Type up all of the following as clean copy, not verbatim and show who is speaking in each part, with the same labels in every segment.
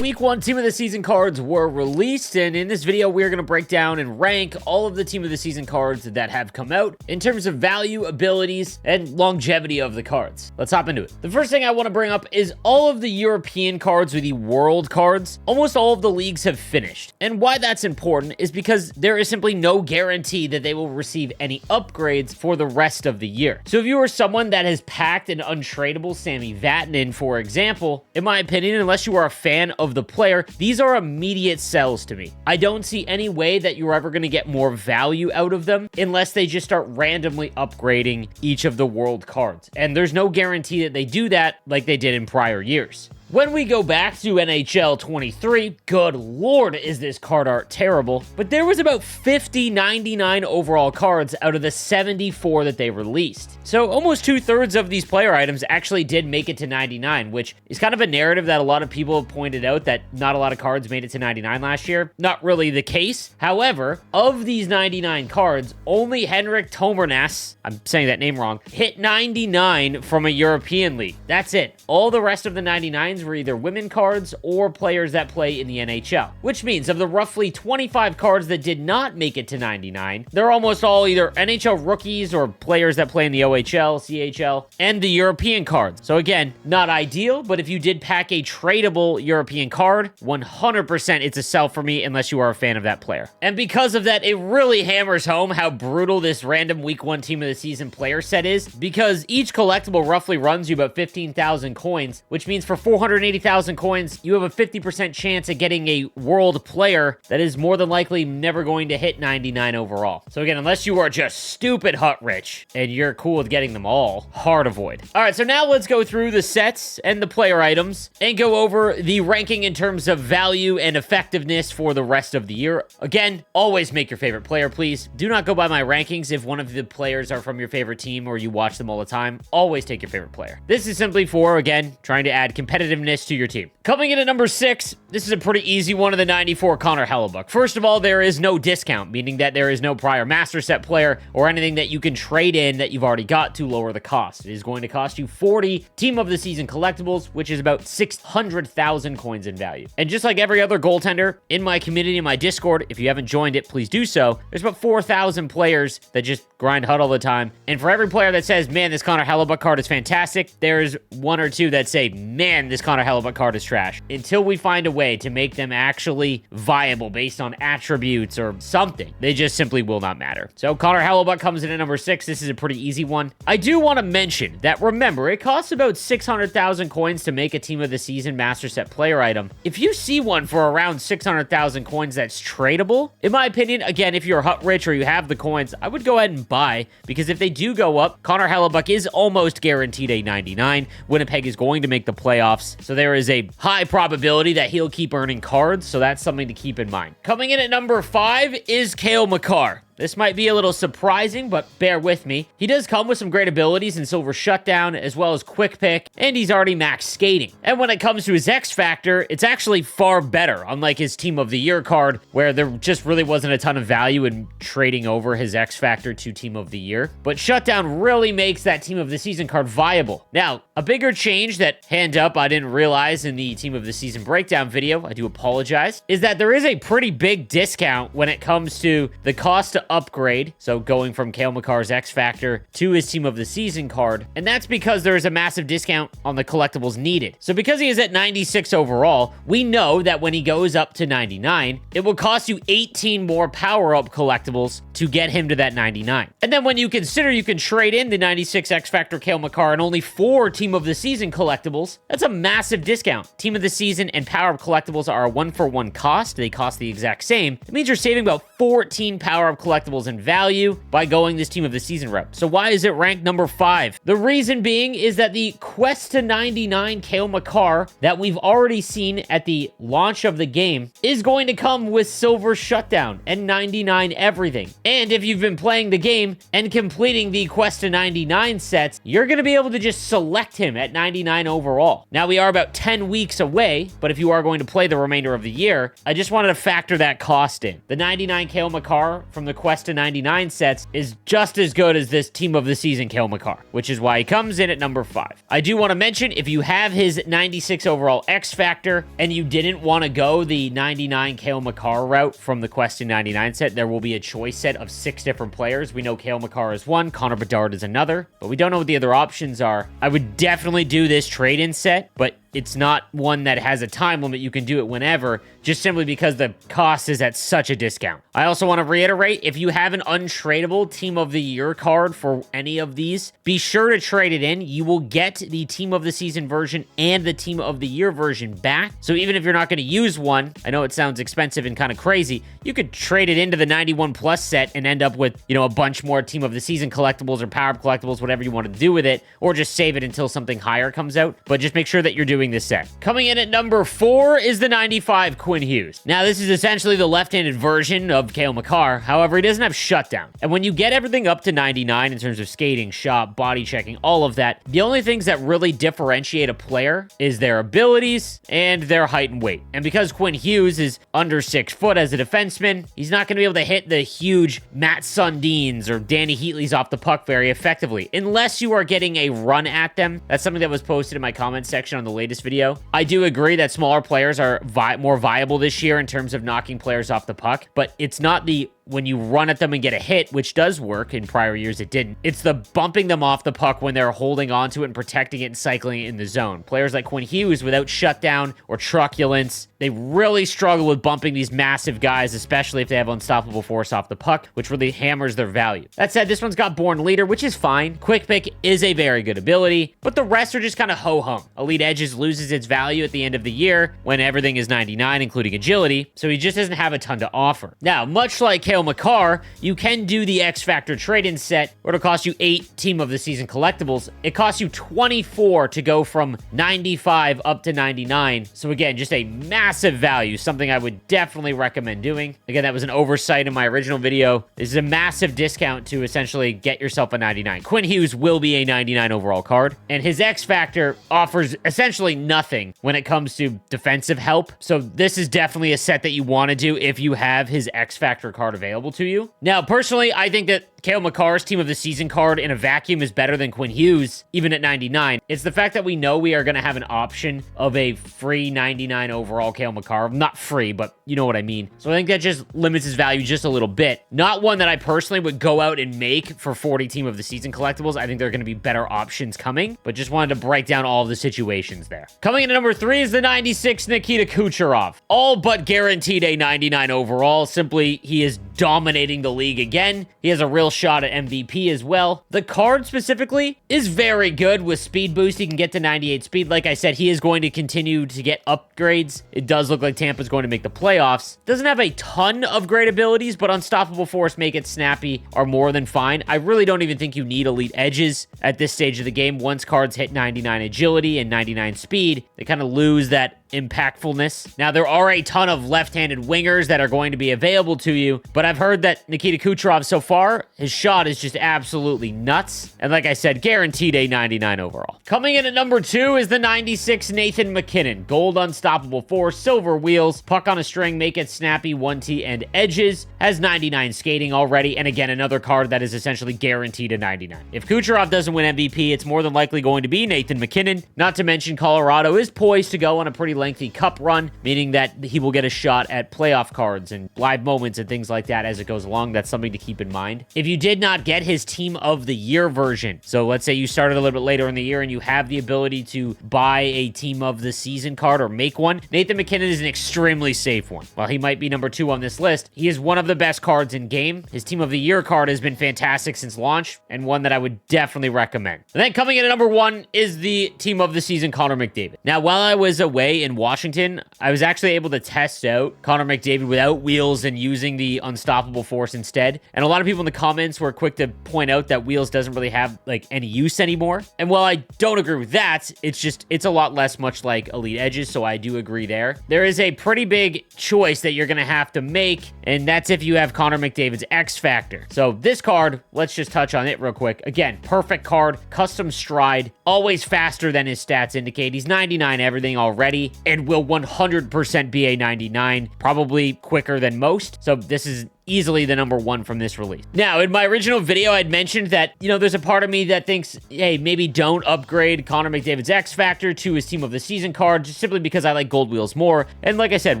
Speaker 1: Week 1 Team of the Season cards were released, and in this video, we're going to break down and rank all of the Team of the Season cards that have come out in terms of value, abilities, and longevity of the cards. Let's hop into it. The first thing I want to bring up is all of the European cards or the World cards. Almost all of the leagues have finished, and why that's important is because there is simply no guarantee that they will receive any upgrades for the rest of the year. So if you are someone that has packed an untradeable Sami Vatanen, for example, in my opinion, unless you are a fan of the player, these are immediate sells to me. I don't see any way that you're ever going to get more value out of them unless they just start randomly upgrading each of the World cards. And there's no guarantee that they do that like they did in prior years. When we go back to NHL 23, good lord is this card art terrible, but there was about 50 99 overall cards out of the 74 that they released. So almost 2/3 of these player items actually did make it to 99, which is kind of a narrative that a lot of people have pointed out that not a lot of cards made it to 99 last year. Not really the case. However, of these 99 cards, only Henrik Tomernas, I'm saying that name wrong, hit 99 from a European league. That's it. All the rest of the 99s were either women cards or players that play in the NHL, which means of the roughly 25 cards that did not make it to 99, they're almost all either NHL rookies or players that play in the OHL, CHL, and the European cards. So again, not ideal, but if you did pack a tradable European card, 100% it's a sell for me unless you are a fan of that player. And because of that, it really hammers home how brutal this random Week 1 Team of the Season player set is, because each collectible roughly runs you about 15,000 coins, which means for 480,000 coins, you have a 50% chance of getting a world player that is more than likely never going to hit 99 overall. So again, unless you are just stupid hut rich and you're cool with getting them all, hard avoid. All right, so now let's go through the sets and the player items and go over the ranking in terms of value and effectiveness for the rest of the year. Again, always make your favorite player, please. Do not go by my rankings if one of the players are from your favorite team or you watch them all the time. Always take your favorite player. This is simply for, again, trying to add competitiveness to your team. Coming in at number 6, this is a pretty easy one of the 94 Connor Hellebuyck. First of all, there is no discount, meaning that there is no prior master set player or anything that you can trade in that you've already got to lower the cost. It is going to cost you 40 Team of the Season collectibles, which is about 600,000 coins in value. And just like every other goaltender, in my community, in my Discord, if you haven't joined it, please do so. There's about 4,000 players that just grind HUD all the time. And for every player that says, man, this Connor Hellebuyck card is fantastic, there's one or two that say, man, this Connor Hellebuyck card is trash. Until we find a way to make them actually viable based on attributes or something, they just simply will not matter. So Connor Hellebuyck comes in at number 6. This is a pretty easy one. I do want to mention that, remember, it costs about 600,000 coins to make a Team of the Season Master Set player item. If you see one for around 600,000 coins that's tradable, in my opinion, again, if you're hut rich or you have the coins, I would go ahead and buy, because if they do go up, Connor Hellebuyck is almost guaranteed a 99. Winnipeg is going to make the playoffs, so there is a high probability that he'll keep earning cards, so that's something to keep in mind. Coming in at number 5 is Cale Makar. This might be a little surprising, but bear with me. He does come with some great abilities in Silver Shutdown, as well as Quick Pick, and he's already max skating. And when it comes to his X Factor, it's actually far better, unlike his Team of the Year card, where there just really wasn't a ton of value in trading over his X Factor to Team of the Year. But Shutdown really makes that Team of the Season card viable. Now, a bigger change that, hand up, I didn't realize in the Team of the Season breakdown video, I do apologize, is that there is a pretty big discount when it comes to the cost to upgrade, so going from Cale Makar's X Factor to his Team of the Season card, and that's because there is a massive discount on the collectibles needed. So because he is at 96 overall, we know that when he goes up to 99, it will cost you 18 more power-up collectibles to get him to that 99. And then when you consider you can trade in the 96 X Factor Cale Makar and only 4 Team of the Season collectibles, that's a massive discount. Team of the Season and power-up collectibles are a 1-for-1 cost. They cost the exact same. It means you're saving about 14 power-up collectibles in value by going this Team of the Season route. So why is it ranked number 5? The reason being is that the Quest to 99 Cale Makar that we've already seen at the launch of the game is going to come with Silver Shutdown and 99 everything. And if you've been playing the game and completing the Quest to 99 sets, you're going to be able to just select him at 99 overall. Now, we are about 10 weeks away, but if you are going to play the remainder of the year, I just wanted to factor that cost in. The 99 Cale Makar from the Quest to 99 sets is just as good as this Team of the Season Cale Makar, which is why he comes in at number 5. I do want to mention, if you have his 96 overall X Factor and you didn't want to go the 99 Cale Makar route from the Quest to 99 set, there will be a choice set of 6 different players. We know Cale Makar is one, Connor Bedard is another, but we don't know what the other options are. I would definitely do this trade-in set, but it's not one that has a time limit. You can do it whenever, just simply because the cost is at such a discount. I also want to reiterate, if you have an untradeable Team of the Year card for any of these, be sure to trade it in. You will get the Team of the Season version and the Team of the Year version back. So even if you're not going to use one, I know it sounds expensive and kind of crazy, you could trade it into the 91 plus set and end up with, a bunch more Team of the Season collectibles or power-up collectibles, whatever you want to do with it, or just save it until something higher comes out. But just make sure that you're doing this set. Coming in at number 4 is the 95 Quinn Hughes. Now, this is essentially the left-handed version of Cale Makar. However, he doesn't have shutdown. And when you get everything up to 99 in terms of skating, shot, body checking, all of that, the only things that really differentiate a player is their abilities and their height and weight. And because Quinn Hughes is under 6 foot as a defenseman, he's not going to be able to hit the huge Matt Sundins or Danny Heatley's off the puck very effectively, unless you are getting a run at them. That's something that was posted in my comment section on the latest video. I do agree that smaller players are more viable this year in terms of knocking players off the puck, but it's not the when you run at them and get a hit, which does work. In prior years, it didn't. It's the bumping them off the puck when they're holding onto it and protecting it and cycling it in the zone. Players like Quinn Hughes, without shutdown or truculence, they really struggle with bumping these massive guys, especially if they have unstoppable force off the puck, which really hammers their value. That said, this one's got Born Leader, which is fine. Quick Pick is a very good ability, but the rest are just kind of ho-hum. Elite Edges loses its value at the end of the year when everything is 99, including agility, so he just doesn't have a ton to offer. Now, much like Cale Makar, you can do the X Factor trade-in set, where it'll cost you 8 Team of the Season collectibles. It costs you 24 to go from 95 up to 99. So again, just a massive value, something I would definitely recommend doing. Again, that was an oversight in my original video. This is a massive discount to essentially get yourself a 99. Quinn Hughes will be a 99 overall card, and his X Factor offers essentially nothing when it comes to defensive help. So this is definitely a set that you want to do if you have his X Factor card available to you. Now, personally, I think that Cale Makar's Team of the Season card in a vacuum is better than Quinn Hughes, even at 99. It's the fact that we know we are going to have an option of a free 99 overall Cale Makar. Not free, but you know what I mean. So I think that just limits his value just a little bit. Not one that I personally would go out and make for 40 Team of the Season collectibles. I think there are going to be better options coming, but just wanted to break down all of the situations there. Coming in at number 3 is the 96 Nikita Kucherov. All but guaranteed a 99 overall. Simply, he is dominating the league again. He has a real shot at MVP as well. The card specifically is very good with speed boost. He can get to 98 speed. Like I said, he is going to continue to get upgrades. It does look like Tampa's going to make the playoffs. Doesn't have a ton of great abilities, but Unstoppable Force, Make It Snappy are more than fine. I really don't even think you need Elite Edges at this stage of the game. Once cards hit 99 agility and 99 speed, they kind of lose that impactfulness. Now, there are a ton of left-handed wingers that are going to be available to you, but I've heard that Nikita Kucherov so far, his shot is just absolutely nuts. And like I said, guaranteed a 99 overall. Coming in at number 2 is the 96 Nathan MacKinnon. Gold Unstoppable Force, Silver Wheels, Puck on a String, Make It Snappy, 1T, and Edges. Has 99 skating already, and again, another card that is essentially guaranteed a 99. If Kucherov doesn't win MVP, it's more than likely going to be Nathan MacKinnon. Not to mention, Colorado is poised to go on a pretty lengthy cup run, meaning that he will get a shot at playoff cards and live moments and things like that as it goes along. That's something to keep in mind. If you did not get his Team of the Year version, so let's say you started a little bit later in the year and you have the ability to buy a Team of the Season card or make one, Nathan MacKinnon is an extremely safe one. While he might be number 2 on this list, he is one of the best cards in game. His Team of the Year card has been fantastic since launch, and one that I would definitely recommend. And then coming in at number 1 is the Team of the Season Connor McDavid. Now, while I was away in Washington, I was actually able to test out Connor McDavid without wheels and using the Unstoppable Force instead. And a lot of people in the comments were quick to point out that wheels doesn't really have like any use anymore. And while I don't agree with that, it's a lot less much like Elite Edges, so I do agree there. There is a pretty big choice that you're going to have to make, and that's if you have Connor McDavid's X Factor. So this card, let's just touch on it real quick. Again, perfect card, custom stride, always faster than his stats indicate. He's 99 everything already, and will 100% be a 99, probably quicker than most. So this is easily the number one from this release. Now, in my original video, I'd mentioned that, there's a part of me that thinks, hey, maybe don't upgrade Connor McDavid's X Factor to his Team of the Season card, just simply because I like Gold Wheels more. And like I said,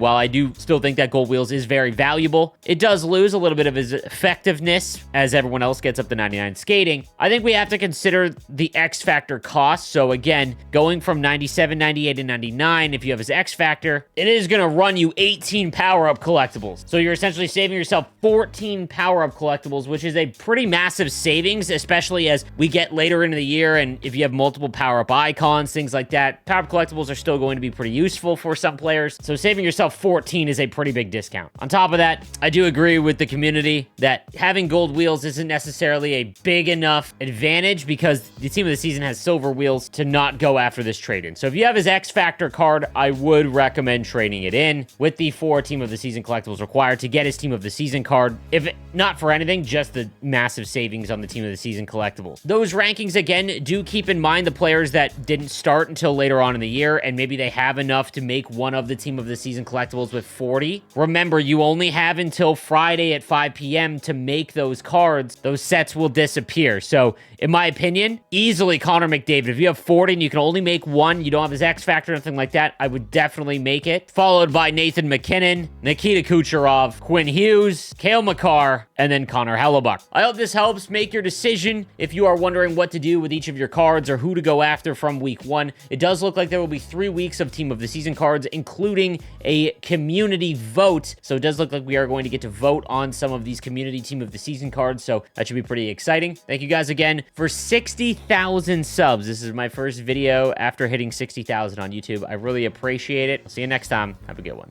Speaker 1: while I do still think that Gold Wheels is very valuable, it does lose a little bit of his effectiveness as everyone else gets up to 99 skating. I think we have to consider the X Factor cost. So again, going from 97, 98, and 99, if you have his X Factor, it is going to run you 18 power-up collectibles. So you're essentially saving yourself 14 power-up collectibles, which is a pretty massive savings, especially as we get later into the year, and if you have multiple power-up icons, things like that, power-up collectibles are still going to be pretty useful for some players. So saving yourself 14 is a pretty big discount. On top of that, I do agree with the community that having gold wheels isn't necessarily a big enough advantage because the Team of the Season has silver wheels to not go after this trade-in. So if you have his X Factor card, I would recommend trading it in with the 4 Team of the Season collectibles required to get his Team of the Season card. If not for anything, just the massive savings on the Team of the Season collectibles. Those rankings, again, do keep in mind the players that didn't start until later on in the year, and maybe they have enough to make one of the Team of the Season collectibles with 40. Remember, you only have until Friday at 5 p.m. to make those cards. Those sets will disappear. So, in my opinion, easily Connor McDavid. If you have 40 and you can only make one, you don't have his X Factor or anything like that, I would definitely make it. Followed by Nathan McKinnon, Nikita Kucherov, Quinn Hughes, Cale Makar, and then Connor Hellebuck. I hope this helps make your decision if you are wondering what to do with each of your cards or who to go after from week 1. It does look like there will be 3 weeks of Team of the Season cards, including a community vote. So it does look like we are going to get to vote on some of these community Team of the Season cards. So that should be pretty exciting. Thank you guys again for 60,000 subs. This is my first video after hitting 60,000 on YouTube. I really appreciate it. I'll see you next time. Have a good one.